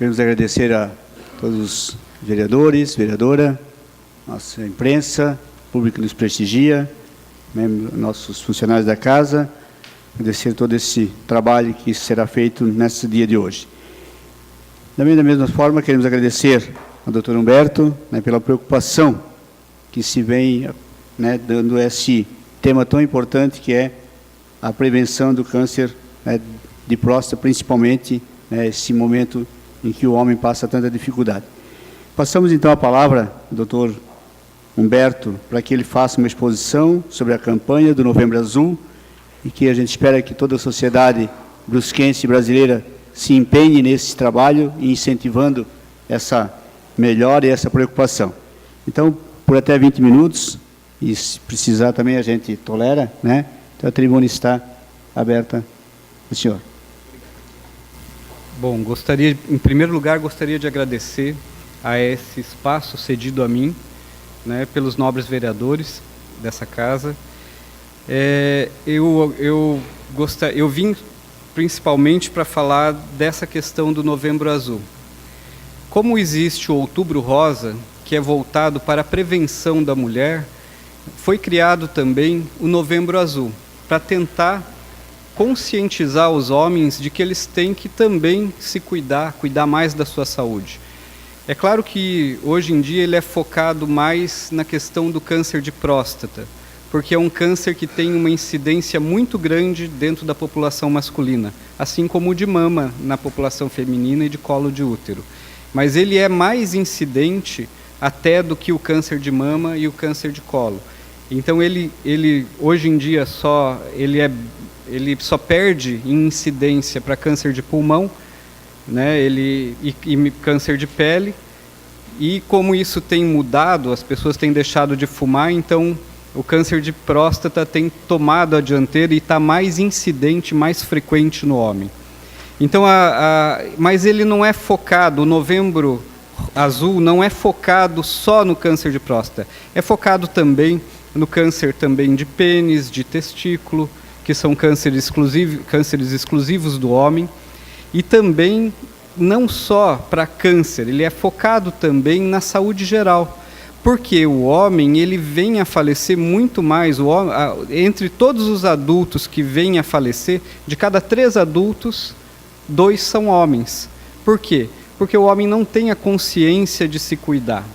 Queremos agradecer a todos os vereadores, vereadora, nossa imprensa, público que nos prestigia, nossos funcionários da casa, agradecer todo esse trabalho que será feito nesse dia de hoje. Também, da mesma forma, queremos agradecer ao Dr. Humberto, pela preocupação que se vem dando esse tema tão importante que é a prevenção do câncer de próstata, principalmente esse momento em que o homem passa tanta dificuldade. Passamos então a palavra ao Dr. Humberto para que ele faça uma exposição sobre a campanha do Novembro Azul e que a gente espera que toda a sociedade brusquense brasileira se empenhe nesse trabalho e incentivando essa melhora e essa preocupação. Então, por até 20 minutos, e se precisar também a gente tolera, Então a tribuna está aberta para o senhor. Bom, em primeiro lugar, gostaria de agradecer a esse espaço cedido a mim, pelos nobres vereadores dessa casa. Eu vim principalmente para falar dessa questão do Novembro Azul. Como existe o Outubro Rosa, que é voltado para a prevenção da mulher, foi criado também o Novembro Azul, para tentar conscientizar os homens de que eles têm que também se cuidar mais da sua saúde. É claro que hoje em dia ele é focado mais na questão do câncer de próstata, porque é um câncer que tem uma incidência muito grande dentro da população masculina, assim como o de mama na população feminina e de colo de útero. Mas ele é mais incidente até do que o câncer de mama e o câncer de colo. Então ele hoje em dia ele só perde em incidência para câncer de pulmão, e câncer de pele. E como isso tem mudado, as pessoas têm deixado de fumar, então o câncer de próstata tem tomado a dianteira e está mais incidente, mais frequente no homem. Então, mas ele não é focado, o Novembro Azul não é focado só no câncer de próstata, é focado também no câncer também de pênis, de testículo, que são cânceres exclusivos do homem, e também não só para câncer, ele é focado também na saúde geral, porque o homem ele vem a falecer muito mais, entre todos os adultos que vêm a falecer, de cada 3 adultos, 2 são homens. Por quê? Porque o homem não tem a consciência de se cuidar.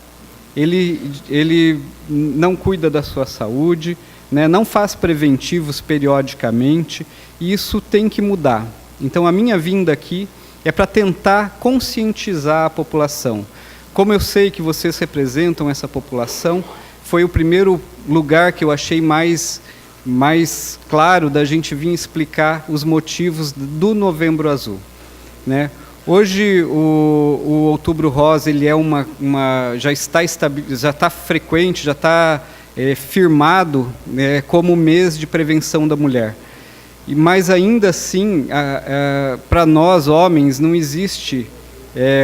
Ele não cuida da sua saúde, não faz preventivos periodicamente, e isso tem que mudar. Então a minha vinda aqui é para tentar conscientizar a população. Como eu sei que vocês representam essa população, foi o primeiro lugar que eu achei mais claro da gente vir explicar os motivos do Novembro Azul. Hoje o Outubro Rosa ele é já está frequente, já está firmado como mês de prevenção da mulher. Mas ainda assim, para nós homens não existe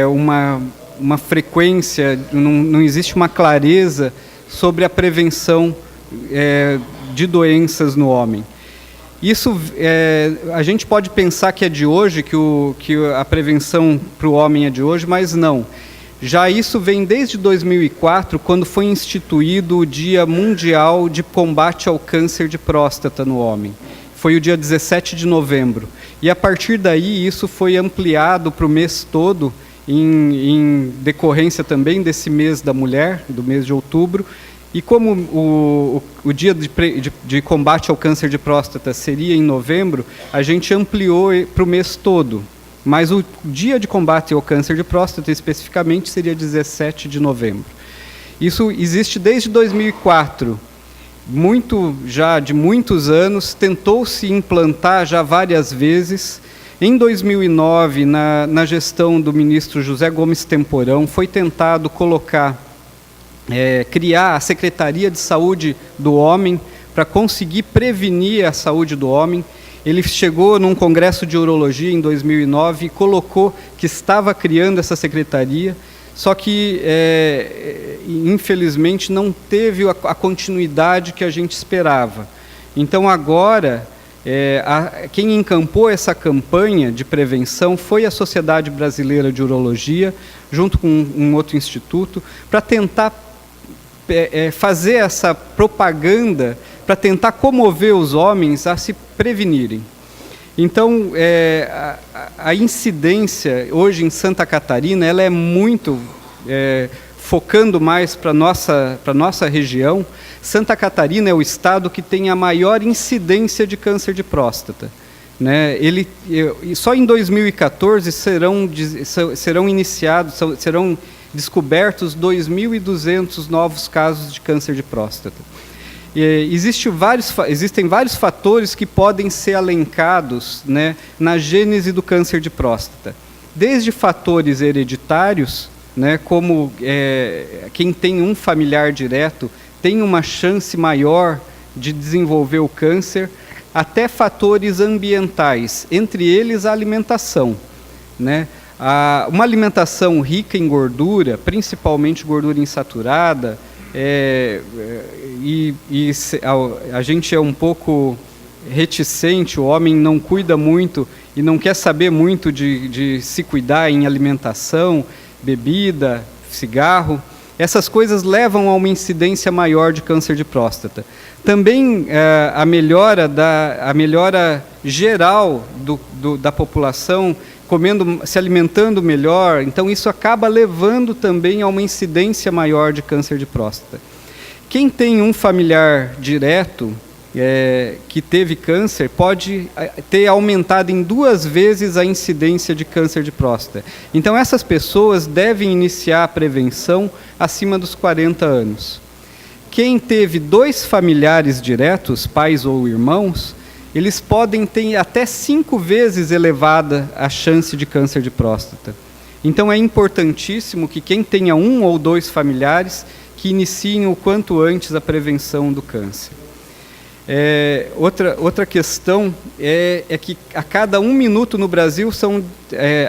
uma frequência, não existe uma clareza sobre a prevenção de doenças no homem. Isso, a gente pode pensar que é de hoje, que a prevenção para o homem é de hoje, mas não. Já isso vem desde 2004, quando foi instituído o Dia Mundial de Combate ao Câncer de Próstata no homem. Foi o dia 17 de novembro. E a partir daí isso foi ampliado para o mês todo, em decorrência também desse mês da mulher, do mês de outubro. E como o dia de combate ao câncer de próstata seria em novembro, a gente ampliou para o mês todo. Mas o dia de combate ao câncer de próstata, especificamente, seria 17 de novembro. Isso existe desde 2004. De muitos anos, tentou-se implantar já várias vezes. Em 2009, na gestão do ministro José Gomes Temporão, foi tentado criar a Secretaria de Saúde do Homem para conseguir prevenir a saúde do homem. Ele chegou num congresso de urologia em 2009 e colocou que estava criando essa secretaria, só que, infelizmente, não teve a continuidade que a gente esperava. Então, agora, Quem encampou essa campanha de prevenção foi a Sociedade Brasileira de Urologia, junto com um outro instituto, para tentar fazer essa propaganda, para tentar comover os homens a se prevenirem. Então, a incidência hoje em Santa Catarina, ela é muito, focando mais para a nossa região. Santa Catarina é o estado que tem a maior incidência de câncer de próstata, né? Só em 2014 serão descobertos 2.200 novos casos de câncer de próstata. Existem vários fatores que podem ser elencados, né, na gênese do câncer de próstata. Desde fatores hereditários, né, como quem tem um familiar direto tem uma chance maior de desenvolver o câncer, até fatores ambientais, entre eles a alimentação, né? Uma alimentação rica em gordura, principalmente gordura insaturada, a gente é um pouco reticente, o homem não cuida muito e não quer saber muito de se cuidar em alimentação, bebida, cigarro. Essas coisas levam a uma incidência maior de câncer de próstata. Também a melhora geral da população, se alimentando melhor, então isso acaba levando também a uma incidência maior de câncer de próstata. Quem tem um familiar direto que teve câncer pode ter aumentado em 2 vezes a incidência de câncer de próstata. Então essas pessoas devem iniciar a prevenção acima dos 40 anos. Quem teve 2 familiares diretos, pais ou irmãos, eles podem ter até 5 vezes elevada a chance de câncer de próstata. Então é importantíssimo que quem tenha 1 ou 2 familiares que iniciem o quanto antes a prevenção do câncer. Outra questão é que a cada 1 minuto no Brasil,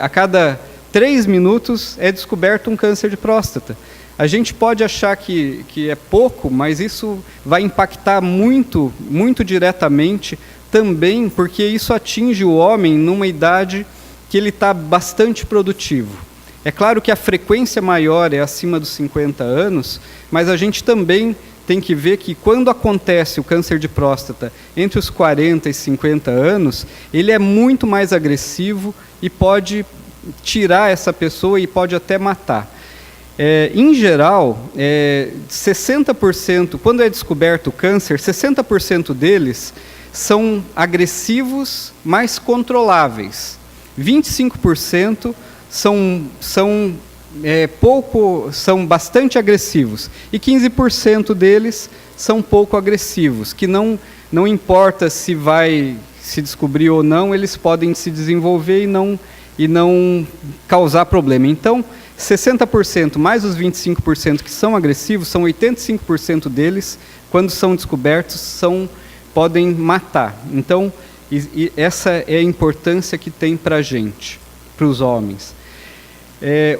a cada 3 minutos é descoberto um câncer de próstata. A gente pode achar que é pouco, mas isso vai impactar muito, muito diretamente também, porque isso atinge o homem numa idade que ele está bastante produtivo. É claro que a frequência maior é acima dos 50 anos, mas a gente também tem que ver que quando acontece o câncer de próstata entre os 40 e 50 anos, ele é muito mais agressivo e pode tirar essa pessoa e pode até matar. Em geral, 60%, quando é descoberto o câncer, 60% deles são agressivos, mas controláveis. 25% são bastante agressivos, e 15% deles são pouco agressivos, que não importa se vai se descobrir ou não, eles podem se desenvolver e não causar problema. Então, 60% mais os 25% que são agressivos, são 85% deles, quando são descobertos, podem matar. Então, essa é a importância que tem para a gente, para os homens.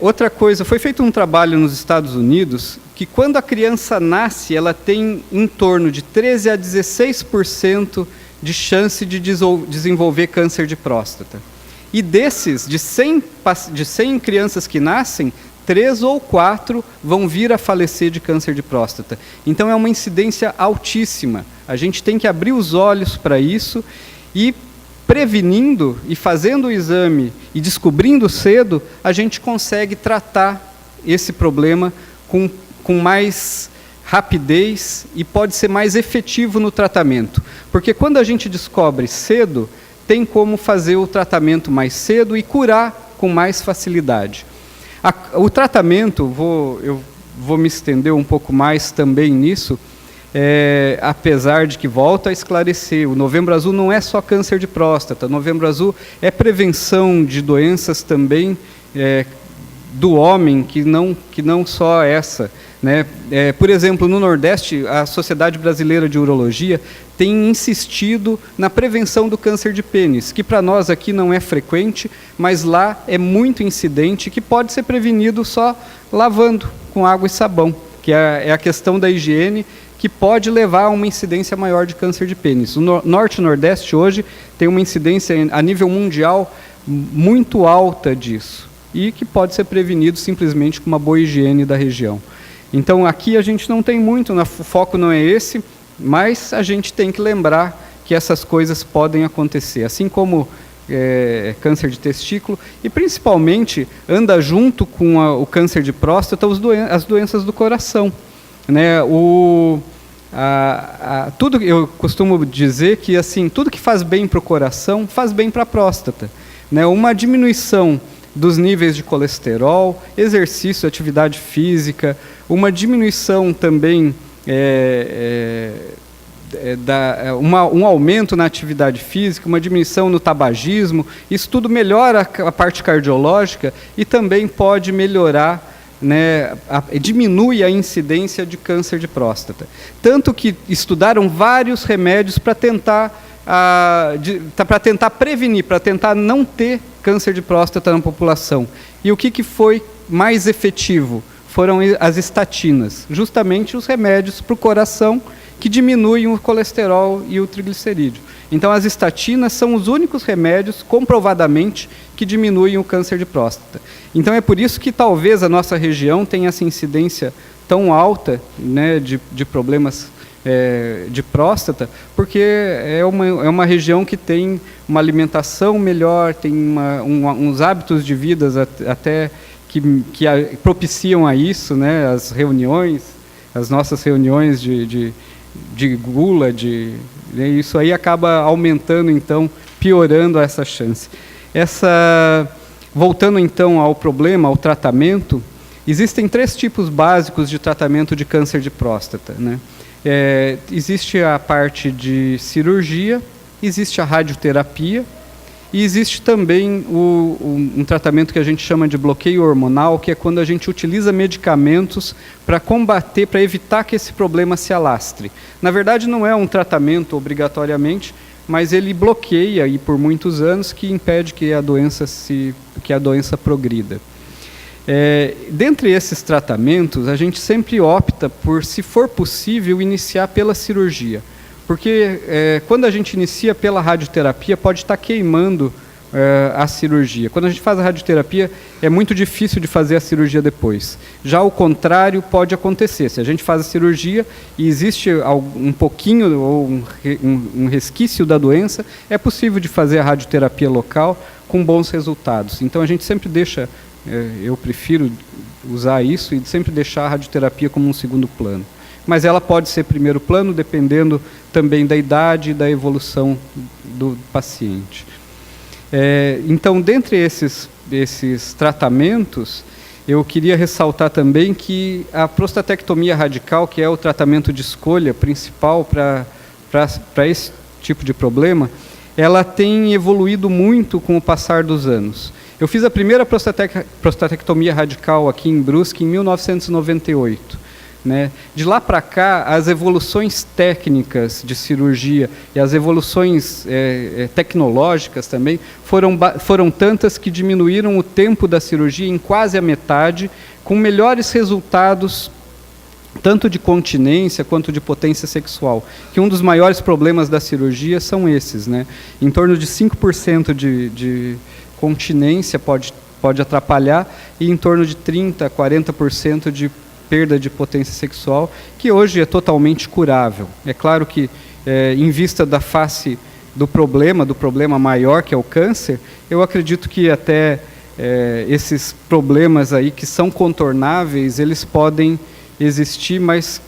Outra coisa, foi feito um trabalho nos Estados Unidos que quando a criança nasce, ela tem em torno de 13 a 16% de chance de desenvolver câncer de próstata. E desses, de 100 crianças que nascem, 3 ou 4 vão vir a falecer de câncer de próstata. Então é uma incidência altíssima. A gente tem que abrir os olhos para isso e prevenindo e fazendo o exame e descobrindo cedo, a gente consegue tratar esse problema com mais rapidez e pode ser mais efetivo no tratamento. Porque quando a gente descobre cedo, tem como fazer o tratamento mais cedo e curar com mais facilidade. O tratamento, eu vou me estender um pouco mais também nisso, apesar de que volto a esclarecer, o Novembro Azul não é só câncer de próstata, Novembro Azul é prevenção de doenças também do homem, que não só essa, né? Por exemplo, no Nordeste, a Sociedade Brasileira de Urologia tem insistido na prevenção do câncer de pênis, que para nós aqui não é frequente, mas lá é muito incidente, que pode ser prevenido só lavando com água e sabão, que é a questão da higiene, que pode levar a uma incidência maior de câncer de pênis. O Norte e Nordeste hoje tem uma incidência a nível mundial muito alta disso, e que pode ser prevenido simplesmente com uma boa higiene da região. Então, aqui a gente não tem muito, o foco não é esse, mas a gente tem que lembrar que essas coisas podem acontecer, assim como câncer de testículo, e principalmente anda junto com o câncer de próstata as doenças do coração, né? Tudo, eu costumo dizer que assim, tudo que faz bem para o coração faz bem para a próstata, né? Uma diminuição dos níveis de colesterol, exercício, atividade física, uma diminuição também um aumento na atividade física, uma diminuição no tabagismo, isso tudo melhora a parte cardiológica e também pode melhorar, né, diminui a incidência de câncer de próstata. Tanto que estudaram vários remédios para tentar prevenir, para tentar não ter câncer de próstata na população. E o que foi mais efetivo? Foram as estatinas, justamente os remédios para o coração que diminuem o colesterol e o triglicerídeo. Então, as estatinas são os únicos remédios, comprovadamente, que diminuem o câncer de próstata. Então, é por isso que talvez a nossa região tenha essa incidência tão alta, né, de problemas de próstata, porque é uma região que tem uma alimentação melhor, tem uns hábitos de vida até que propiciam a isso, né, as nossas reuniões de gula, isso aí acaba aumentando, então, piorando essa chance. Voltando, então, ao problema, ao tratamento, existem 3 tipos básicos de tratamento de câncer de próstata, né? Existe a parte de cirurgia, existe a radioterapia, e existe também um tratamento que a gente chama de bloqueio hormonal, que é quando a gente utiliza medicamentos para combater, para evitar que esse problema se alastre. Na verdade, não é um tratamento obrigatoriamente, mas ele bloqueia, e por muitos anos, que impede que a doença progrida. Dentre esses tratamentos, a gente sempre opta por, se for possível, iniciar pela cirurgia. Porque quando a gente inicia pela radioterapia, pode estar queimando a cirurgia. Quando a gente faz a radioterapia, é muito difícil de fazer a cirurgia depois. Já o contrário pode acontecer. Se a gente faz a cirurgia e existe um pouquinho ou um resquício da doença, é possível de fazer a radioterapia local com bons resultados. Então, a gente sempre deixa, eu prefiro usar isso, e sempre deixar a radioterapia como um segundo plano. Mas ela pode ser primeiro plano, dependendo também da idade e da evolução do paciente. Então, dentre esses tratamentos, eu queria ressaltar também que a prostatectomia radical, que é o tratamento de escolha principal para esse tipo de problema, ela tem evoluído muito com o passar dos anos. Eu fiz a primeira prostatectomia radical aqui em Brusque em 1998. Né? De lá para cá, as evoluções técnicas de cirurgia e as evoluções tecnológicas também foram tantas que diminuíram o tempo da cirurgia em quase a metade, com melhores resultados, tanto de continência quanto de potência sexual. Que um dos maiores problemas da cirurgia são esses, né? Em torno de 5% de continência pode atrapalhar, e em torno de 30% a 40% de perda de potência sexual, que hoje é totalmente curável. É claro que, em vista da face do problema maior, que é o câncer, eu acredito que até esses problemas aí que são contornáveis, eles podem existir, mas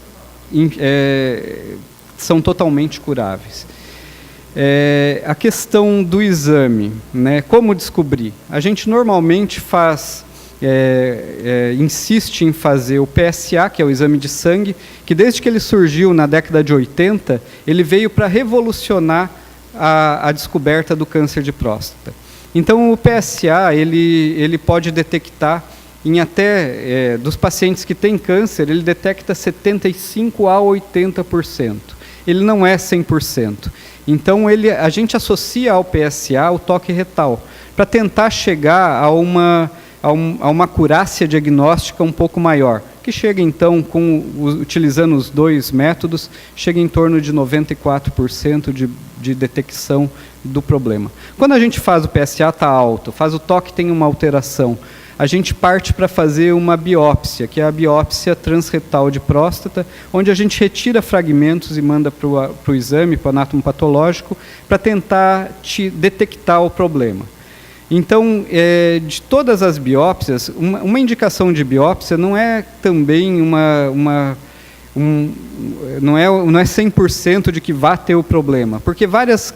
são totalmente curáveis. A questão do exame, né? Como descobrir? A gente normalmente insiste em fazer o PSA, que é o exame de sangue, que desde que ele surgiu na década de 80, ele veio para revolucionar a descoberta do câncer de próstata. Então, o PSA, ele pode detectar, dos pacientes que têm câncer, ele detecta 75% a 80%. Ele não é 100%. Então, a gente associa ao PSA o toque retal, para tentar chegar a uma acurácia diagnóstica um pouco maior, que chega então, utilizando os dois métodos, chega em torno de 94% de detecção do problema. Quando a gente faz o PSA está alto, faz o toque tem uma alteração, a gente parte para fazer uma biópsia, que é a biópsia transretal de próstata, onde a gente retira fragmentos e manda para o exame, para o anátomo patológico, para tentar detectar o problema. Então, de todas as biópsias, uma indicação de biópsia não é também não é 100% de que vai ter o problema, porque várias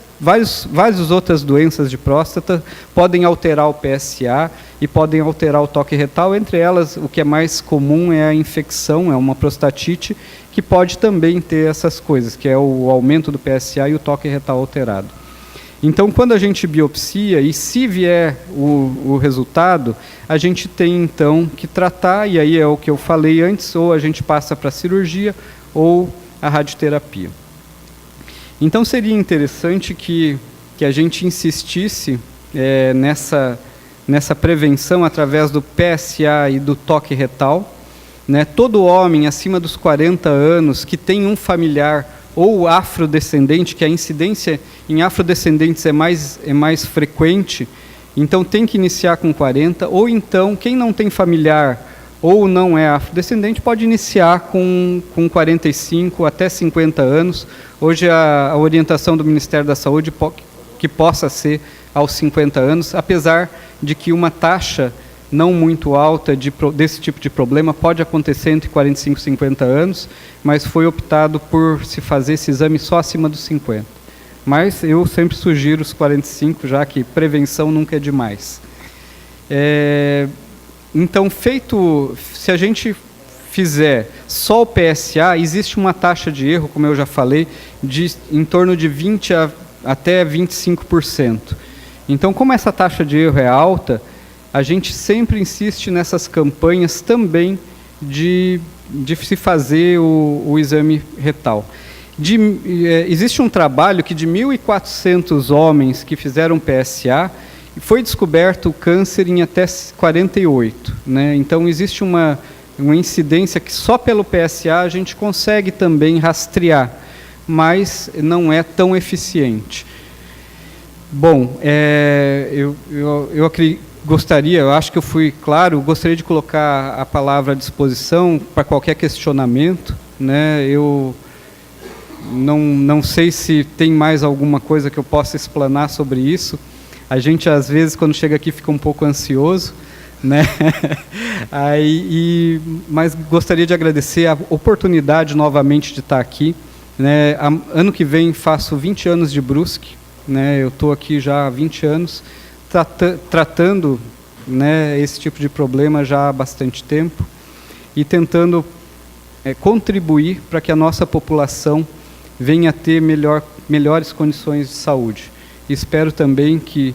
outras doenças de próstata podem alterar o PSA e podem alterar o toque retal, entre elas o que é mais comum é a infecção, é uma prostatite, que pode também ter essas coisas, que é o aumento do PSA e o toque retal alterado. Então, quando a gente biopsia, e se vier o resultado, a gente tem, então, que tratar, e aí é o que eu falei antes, ou a gente passa para a cirurgia, ou a radioterapia. Então, seria interessante que a gente insistisse nessa prevenção através do PSA e do toque retal, né? Todo homem acima dos 40 anos que tem um familiar ou afrodescendente, que a incidência em afrodescendentes é mais frequente, então tem que iniciar com 40, ou então quem não tem familiar ou não é afrodescendente pode iniciar com 45 até 50 anos. Hoje a orientação do Ministério da Saúde que possa ser aos 50 anos, apesar de que uma taxa não muito alta desse tipo de problema pode acontecer entre 45 e 50 anos, mas foi optado por se fazer esse exame só acima dos 50. Mas eu sempre sugiro os 45, já que prevenção nunca é demais. Então, se a gente fizer só o PSA, existe uma taxa de erro, como eu já falei, em torno de 20% até 25%. Então, como essa taxa de erro é alta, a gente sempre insiste nessas campanhas também de se fazer o exame retal. Existe um trabalho que de 1.400 homens que fizeram PSA, foi descoberto o câncer em até 48. Né? Então, existe uma incidência que só pelo PSA a gente consegue também rastrear, mas não é tão eficiente. Bom, eu acho que eu fui claro, gostaria de colocar a palavra à disposição para qualquer questionamento, né? Eu não sei se tem mais alguma coisa que eu possa explanar sobre isso. A gente, às vezes, quando chega aqui, fica um pouco ansioso, né? Mas gostaria de agradecer a oportunidade novamente de estar aqui. Né? Ano que vem faço 20 anos de Brusque, né? Eu estou aqui já há 20 anos, tratando, né, esse tipo de problema já há bastante tempo e tentando contribuir para que a nossa população venha a ter melhores condições de saúde. Espero também que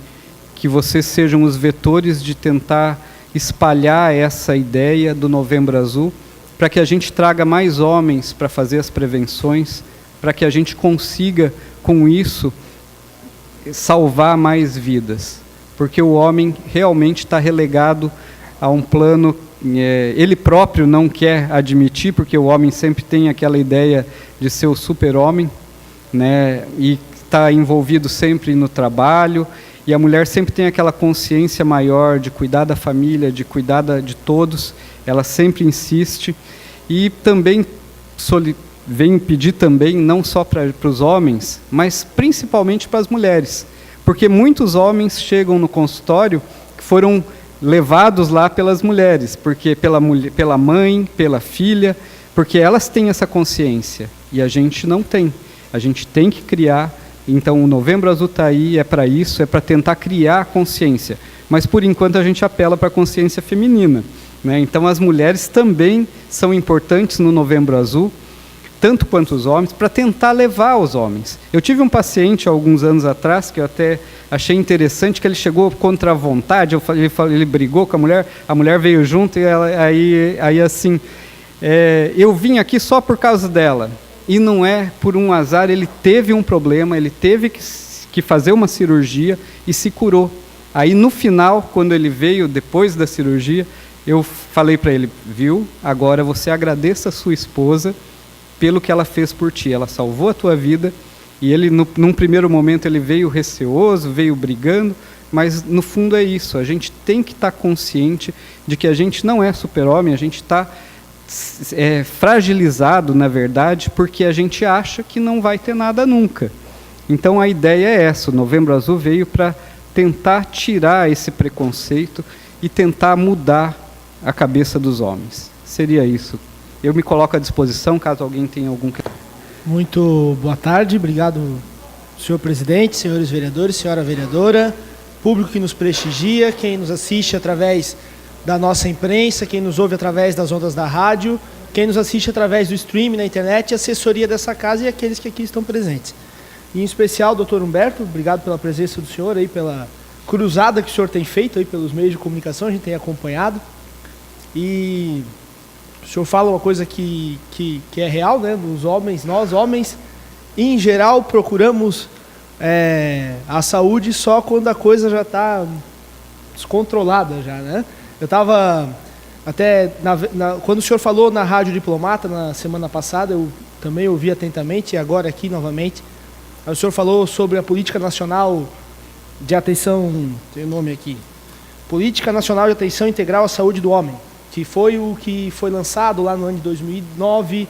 vocês sejam os vetores de tentar espalhar essa ideia do Novembro Azul, para que a gente traga mais homens para fazer as prevenções, para que a gente consiga, com isso, salvar mais vidas. Porque o homem realmente está relegado a um plano, ele próprio não quer admitir, porque o homem sempre tem aquela ideia de ser o super-homem, né, e está envolvido sempre no trabalho, e a mulher sempre tem aquela consciência maior de cuidar da família, de cuidar de todos, ela sempre insiste, e também vem pedir também, não só para os homens, mas principalmente para as mulheres, porque muitos homens chegam no consultório que foram levados lá pelas mulheres, porque pela mãe, pela filha, porque elas têm essa consciência, e a gente não tem. A gente tem que criar. Então, o Novembro Azul está aí, é para isso, é para tentar criar a consciência. Mas, por enquanto, a gente apela para a consciência feminina. Né? Então, as mulheres também são importantes no Novembro Azul, tanto quanto os homens, para tentar levar os homens. Eu tive um paciente, há alguns anos atrás, que eu até achei interessante, que ele chegou contra a vontade, ele brigou com a mulher veio junto, e aí assim, eu vim aqui só por causa dela. E não é por um azar, ele teve um problema, ele teve que fazer uma cirurgia e se curou. Aí no final, quando ele veio, depois da cirurgia, Eu falei para ele, viu, agora você agradeça a sua esposa pelo que ela fez por ti, ela salvou a tua vida, e ele, num primeiro momento, ele veio receoso, veio brigando, mas no fundo é isso, a gente tem que estar consciente de que a gente não é super-homem, a gente está fragilizado, na verdade, porque a gente acha que não vai ter nada nunca. Então a ideia é essa, o Novembro Azul veio para tentar tirar esse preconceito e tentar mudar a cabeça dos homens. Seria isso. Eu me coloco à disposição, caso alguém tenha algum... Muito boa tarde, obrigado, senhor presidente, senhores vereadores, senhora vereadora, público que nos prestigia, quem nos assiste através da nossa imprensa, quem nos ouve através das ondas da rádio, quem nos assiste através do streaming na internet, assessoria dessa casa e aqueles que aqui estão presentes. E, em especial, doutor Humberto, obrigado pela presença do senhor, aí, pela cruzada que o senhor tem feito aí pelos meios de comunicação, a gente tem acompanhado. E o senhor fala uma coisa que é real, né? Os homens, nós homens, em geral, procuramos a saúde só quando a coisa já está descontrolada, já, né? Eu estava até, quando o senhor falou na Rádio Diplomata, na semana passada, eu também ouvi atentamente, e agora aqui novamente, o senhor falou sobre a Política Nacional de Atenção, tem o nome aqui, Política Nacional de Atenção Integral à Saúde do Homem, que foi o que foi lançado lá no ano de 2009,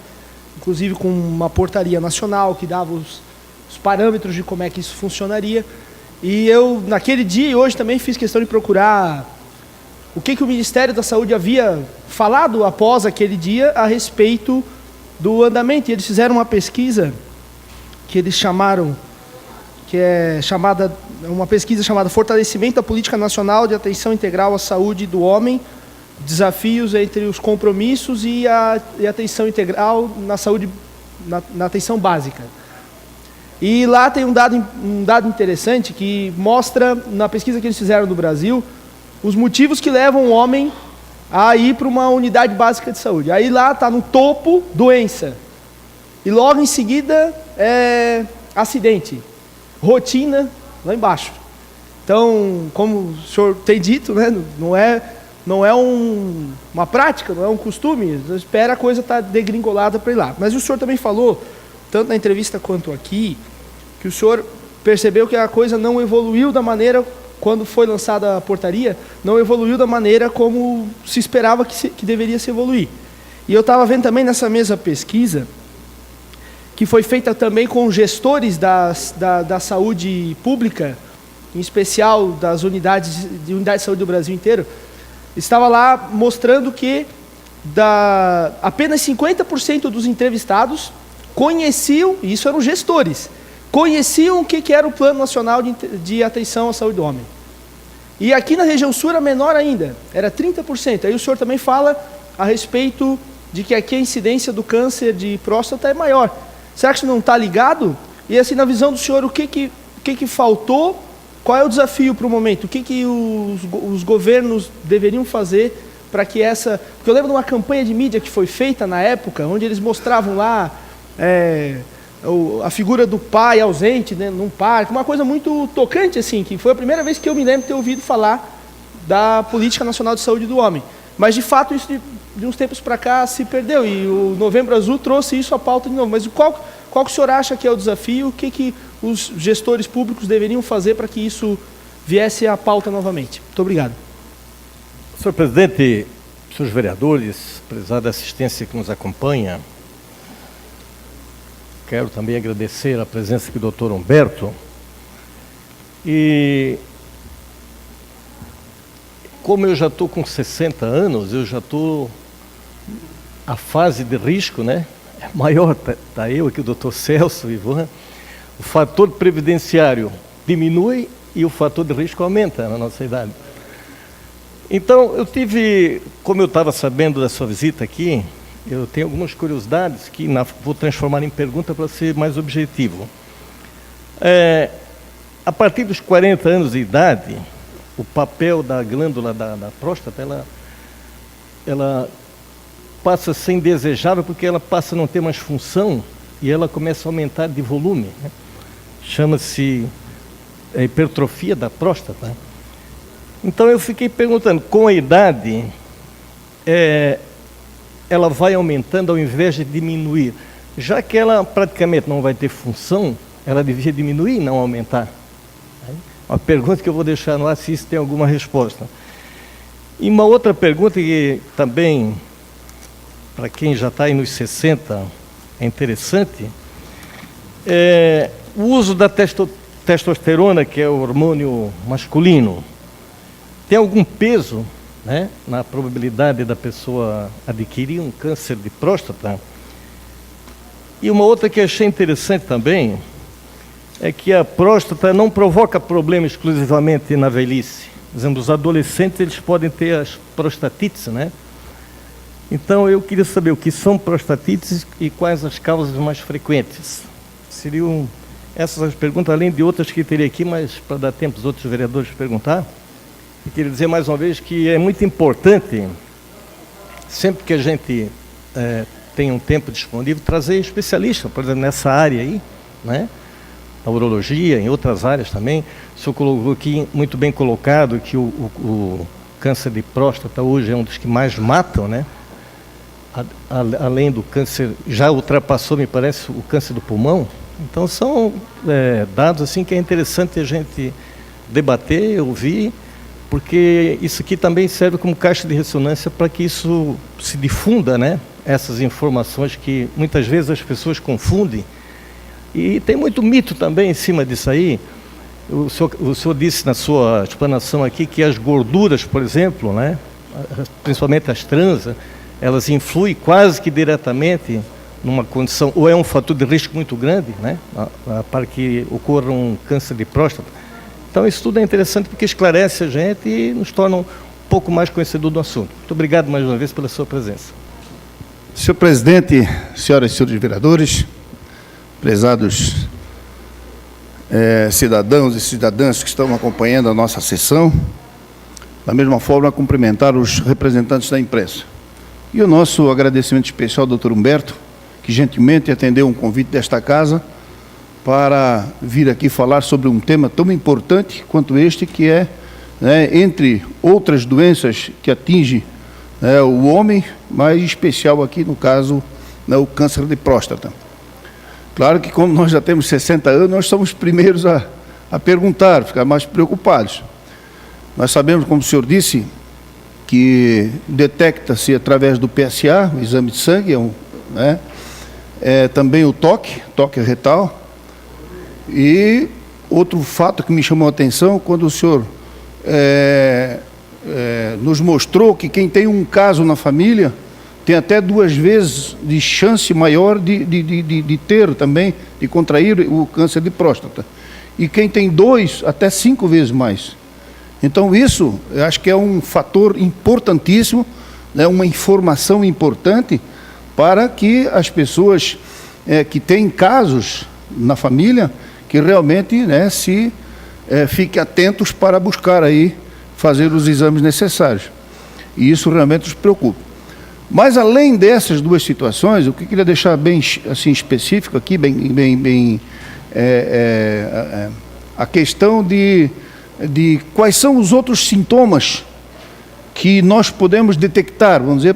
inclusive com uma portaria nacional que dava os parâmetros de como é que isso funcionaria. E eu, naquele dia e hoje também fiz questão de procurar o que o Ministério da Saúde havia falado após aquele dia a respeito do andamento. E eles fizeram uma pesquisa que eles chamaram, uma pesquisa chamada Fortalecimento da Política Nacional de Atenção Integral à Saúde do Homem, desafios entre os compromissos e a atenção integral na saúde, na atenção básica. E lá tem um dado interessante que mostra, na pesquisa que eles fizeram no Brasil, os motivos que levam o homem a ir para uma unidade básica de saúde. Aí lá está no topo, doença. E logo em seguida, acidente. Rotina, lá embaixo. Então, como o senhor tem dito, né, não é uma prática, não é um costume, espera a coisa estar degringolada para ir lá. Mas o senhor também falou, tanto na entrevista quanto aqui, que o senhor percebeu que a coisa não evoluiu da maneira, quando foi lançada a portaria, não evoluiu da maneira como se esperava que deveria se evoluir. E eu estava vendo também nessa mesma pesquisa, que foi feita também com gestores da saúde pública, em especial das unidades de saúde do Brasil inteiro, estava lá mostrando que apenas 50% dos entrevistados conheciam, e isso eram gestores, conheciam o que era o Plano Nacional de Atenção à Saúde do Homem. E aqui na região sul era menor ainda, era 30%. Aí o senhor também fala a respeito de que aqui a incidência do câncer de próstata é maior. Será que isso não está ligado? E assim, na visão do senhor, o que faltou? Qual é o desafio para o momento? O que os governos deveriam fazer para que essa... Porque eu lembro de uma campanha de mídia que foi feita na época, onde eles mostravam lá a figura do pai ausente, né, num parque, uma coisa muito tocante, assim, que foi a primeira vez que eu me lembro de ter ouvido falar da Política Nacional de Saúde do Homem. Mas, de fato, isso de uns tempos para cá se perdeu, e o Novembro Azul trouxe isso à pauta de novo. Mas qual que o senhor acha que é o desafio? O que os gestores públicos deveriam fazer para que isso viesse à pauta novamente? Muito obrigado. Senhor presidente, senhores vereadores, prezada assistência que nos acompanha, quero também agradecer a presença aqui do doutor Humberto. E como eu já estou com 60 anos, eu já estou... A fase de risco, né? É maior, está eu aqui, o doutor Celso, o Ivan. O fator previdenciário diminui e o fator de risco aumenta na nossa idade. Então, como eu estava sabendo da sua visita aqui, eu tenho algumas curiosidades que vou transformar em pergunta para ser mais objetivo. A partir dos 40 anos de idade, o papel da glândula da próstata, ela passa a ser indesejável porque ela passa a não ter mais função e ela começa a aumentar de volume, né? Chama-se hipertrofia da próstata. Então eu fiquei perguntando, com a idade, ela vai aumentando ao invés de diminuir. Já que ela praticamente não vai ter função, ela devia diminuir e não aumentar. Uma pergunta que eu vou deixar no ar, se isso tem alguma resposta. E uma outra pergunta que também, para quem já está aí nos 60, é interessante, o uso da testosterona, que é o hormônio masculino, tem algum peso, né, na probabilidade da pessoa adquirir um câncer de próstata? E uma outra que eu achei interessante também é que a próstata não provoca problema exclusivamente na velhice. Por exemplo, os adolescentes eles podem ter as prostatites, né? Então eu queria saber o que são prostatites e quais as causas mais frequentes. Seriam essas as perguntas, além de outras que teria aqui, mas para dar tempo aos outros vereadores perguntar. Eu queria dizer mais uma vez que é muito importante, sempre que a gente tem um tempo disponível, trazer especialistas, por exemplo, nessa área aí, né? Na urologia, em outras áreas também. O senhor colocou aqui, muito bem colocado, que o câncer de próstata hoje é um dos que mais matam, né? Além do câncer, já ultrapassou, me parece, o câncer do pulmão. Então são dados assim que é interessante a gente debater, ouvir, porque isso aqui também serve como caixa de ressonância para que isso se difunda, né? Essas informações que muitas vezes as pessoas confundem. E tem muito mito também em cima disso aí. O senhor disse na sua explanação aqui que as gorduras, por exemplo, né, principalmente as trans, elas influem quase que diretamente numa condição, ou é um fator de risco muito grande, né, para que ocorra um câncer de próstata. Então isso tudo é interessante porque esclarece a gente e nos torna um pouco mais conhecedor do assunto. Muito obrigado mais uma vez pela sua presença. Senhor presidente, senhoras e senhores vereadores, prezados cidadãos e cidadãs que estão acompanhando a nossa sessão, da mesma forma cumprimentar os representantes da imprensa. E o nosso agradecimento especial ao doutor Humberto, que gentilmente atendeu um convite desta casa para vir aqui falar sobre um tema tão importante quanto este, que é, entre outras doenças que atinge o homem, mas em especial aqui no caso, o câncer de próstata. Claro que como nós já temos 60 anos, nós somos os primeiros a perguntar, ficar mais preocupados. Nós sabemos, como o senhor disse, que detecta-se através do PSA, o exame de sangue, também o toque retal. E outro fato que me chamou a atenção, quando o senhor nos mostrou que quem tem um caso na família tem até 2 vezes de chance maior de ter também, de contrair o câncer de próstata. E quem tem 2, até 5 vezes mais. Então isso, eu acho que é um fator importantíssimo, né, uma informação importante para que as pessoas que têm casos na família, que realmente fiquem atentos para buscar aí, fazer os exames necessários. E isso realmente nos preocupa. Mas além dessas 2 situações, o que eu queria deixar bem assim, específico aqui, a questão de quais são os outros sintomas que nós podemos detectar, vamos dizer,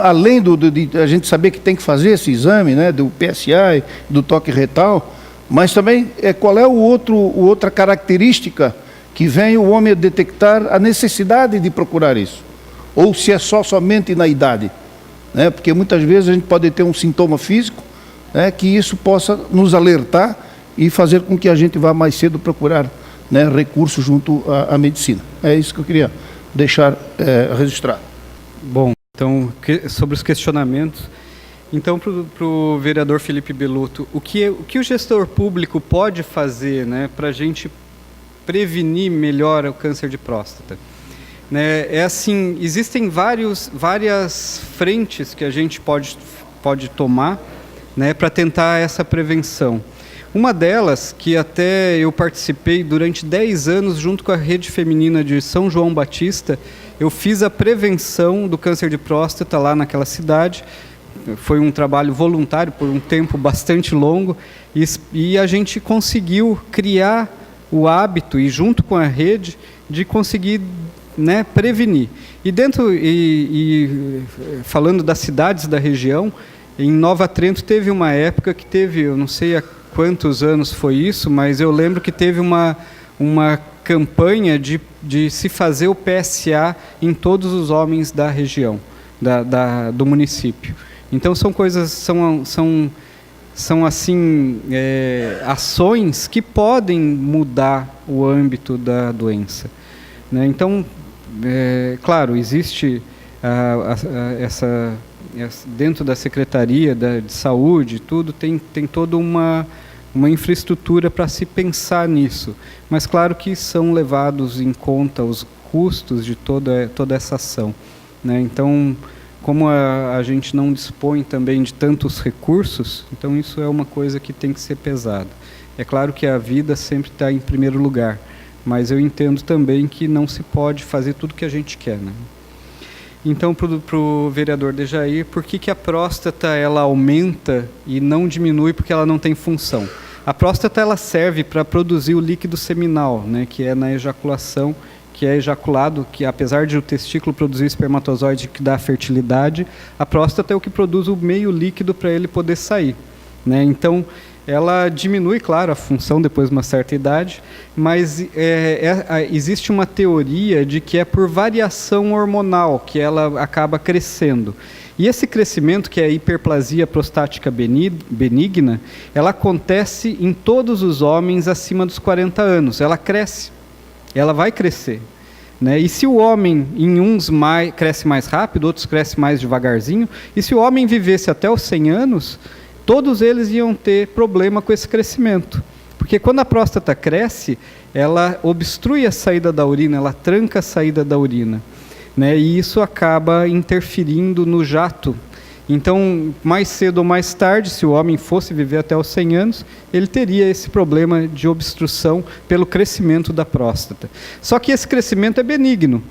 além de a gente saber que tem que fazer esse exame, né, do PSA e do toque retal, mas também qual é outra característica que vem o homem a detectar a necessidade de procurar isso. Ou se é somente na idade, né? Porque muitas vezes a gente pode ter um sintoma físico, né, que isso possa nos alertar e fazer com que a gente vá mais cedo procurar, né, recursos junto à medicina. É isso que eu queria deixar registrado. Bom, então, sobre os questionamentos, então, para o vereador Felipe Belotto, o que o gestor público pode fazer, né, para a gente prevenir melhor o câncer de próstata? É assim, existem várias frentes que a gente pode tomar, né, para tentar essa prevenção. Uma delas, que até eu participei durante 10 anos junto com a Rede Feminina de São João Batista, eu fiz a prevenção do câncer de próstata lá naquela cidade. Foi um trabalho voluntário por um tempo bastante longo e a gente conseguiu criar o hábito, e junto com a rede, de conseguir né, prevenir. E falando das cidades da região, em Nova Trento teve uma época que teve, eu não sei há quantos anos foi isso, mas eu lembro que teve uma campanha de se fazer o PSA em todos os homens da região, do município. Então são coisas, são assim, ações que podem mudar o âmbito da doença, né? Então, claro, existe dentro da Secretaria de Saúde, tudo tem toda uma infraestrutura para se pensar nisso, mas claro que são levados em conta os custos de toda essa ação, né? Então, como a gente não dispõe também de tantos recursos, então isso é uma coisa que tem que ser pesada. É claro que a vida sempre está em primeiro lugar, mas eu entendo também que não se pode fazer tudo que a gente quer, né? Então, para o vereador Dejair, por que a próstata ela aumenta e não diminui porque ela não tem função? A próstata ela serve para produzir o líquido seminal, né, que é na ejaculação, que é ejaculado, que apesar de o testículo produzir o espermatozoide que dá a fertilidade, a próstata é o que produz o meio líquido para ele poder sair, né? Então, ela diminui, claro, a função depois de uma certa idade, mas existe uma teoria de que é por variação hormonal que ela acaba crescendo. E esse crescimento, que é a hiperplasia prostática benigna, ela acontece em todos os homens acima dos 40 anos. Ela cresce, ela vai crescer, né? E se o homem, em uns cresce mais rápido, outros crescem mais devagarzinho, e se o homem vivesse até os 100 anos, todos eles iam ter problema com esse crescimento. Porque quando a próstata cresce, ela obstrui a saída da urina, ela tranca a saída da urina, né? E isso acaba interferindo no jato. Então, mais cedo ou mais tarde, se o homem fosse viver até os 100 anos, ele teria esse problema de obstrução pelo crescimento da próstata. Só que esse crescimento é benigno.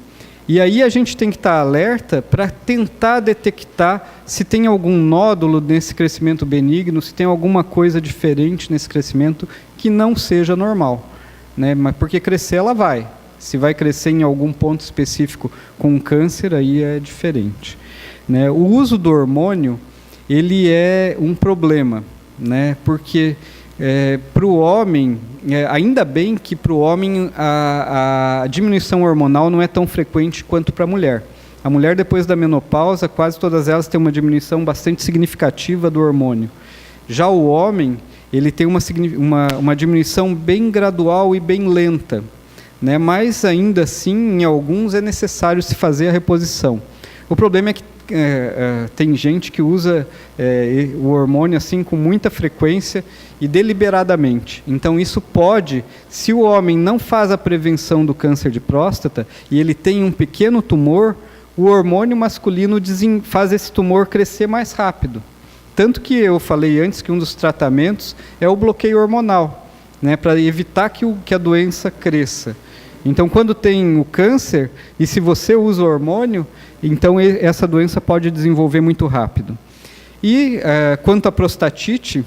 E aí a gente tem que estar alerta para tentar detectar se tem algum nódulo nesse crescimento benigno, se tem alguma coisa diferente nesse crescimento que não seja normal, né? Mas porque crescer ela vai. Se vai crescer em algum ponto específico com câncer, aí é diferente, né? O uso do hormônio, ele é um problema, né? Porque para o homem, ainda bem que para o homem a diminuição hormonal não é tão frequente quanto para a mulher. A mulher, depois da menopausa, quase todas elas têm uma diminuição bastante significativa do hormônio. Já o homem, ele tem uma diminuição bem gradual e bem lenta, né? Mas ainda assim, em alguns é necessário se fazer a reposição. O problema é que tem gente que usa o hormônio assim com muita frequência e deliberadamente. Então isso pode, se o homem não faz a prevenção do câncer de próstata e ele tem um pequeno tumor, o hormônio masculino faz esse tumor crescer mais rápido. Tanto que eu falei antes que um dos tratamentos é o bloqueio hormonal, né, para evitar que a doença cresça. Então, quando tem o câncer, e se você usa o hormônio, então essa doença pode desenvolver muito rápido. E quanto à prostatite,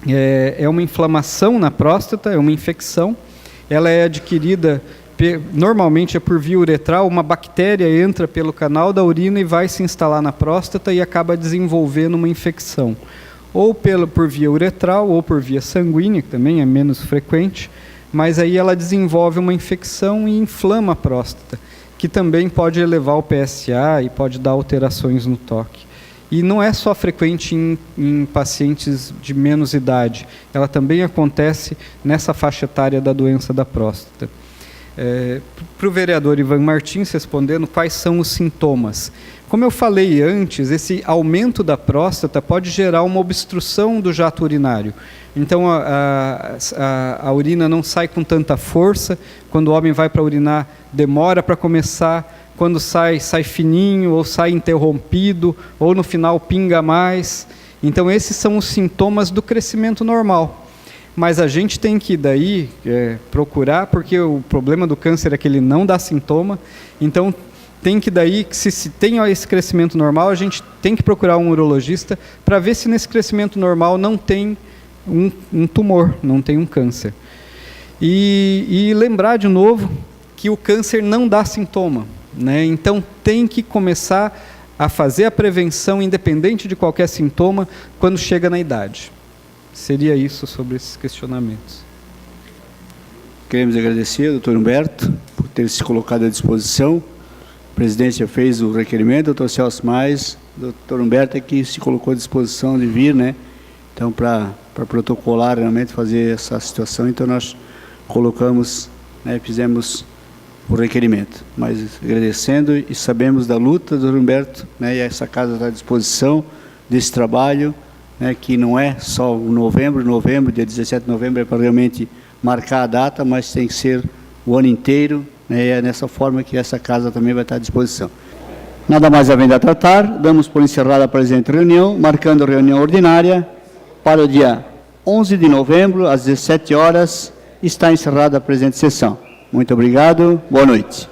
é uma inflamação na próstata, é uma infecção. Ela é adquirida, normalmente é por via uretral, uma bactéria entra pelo canal da urina e vai se instalar na próstata e acaba desenvolvendo uma infecção. Ou por via uretral, ou por via sanguínea, que também é menos frequente, mas aí ela desenvolve uma infecção e inflama a próstata, que também pode elevar o PSA e pode dar alterações no toque. E não é só frequente em pacientes de menos idade, ela também acontece nessa faixa etária da doença da próstata. Para o vereador Ivan Martins, respondendo quais são os sintomas. Como eu falei antes, esse aumento da próstata pode gerar uma obstrução do jato urinário. Então, a urina não sai com tanta força. Quando o homem vai para urinar, demora para começar. Quando sai fininho, ou sai interrompido, ou no final pinga mais. Então, esses são os sintomas do crescimento normal. Mas a gente tem que daí procurar, porque o problema do câncer é que ele não dá sintoma. Então, tem que daí, se tem esse crescimento normal, a gente tem que procurar um urologista para ver se nesse crescimento normal não tem um tumor, não tem um câncer. E lembrar de novo que o câncer não dá sintoma, né? Então tem que começar a fazer a prevenção independente de qualquer sintoma quando chega na idade. Seria isso sobre esses questionamentos. Queremos agradecer ao doutor Humberto por ter se colocado à disposição. A presidência fez o requerimento, doutor Celso Mais, o doutor Humberto é que se colocou à disposição de vir, né? Então, para protocolar realmente fazer essa situação, então nós colocamos, né, fizemos o requerimento. Mas agradecendo e sabemos da luta do doutor Humberto, né, e essa casa está à disposição desse trabalho, né, que não é só o novembro, dia 17 de novembro é para realmente marcar a data, mas tem que ser o ano inteiro, né, e é nessa forma que essa casa também vai estar à disposição. Nada mais havendo a tratar, damos por encerrada a presente reunião, marcando a reunião ordinária para o dia 11 de novembro, às 17 horas, está encerrada a presente sessão. Muito obrigado, boa noite.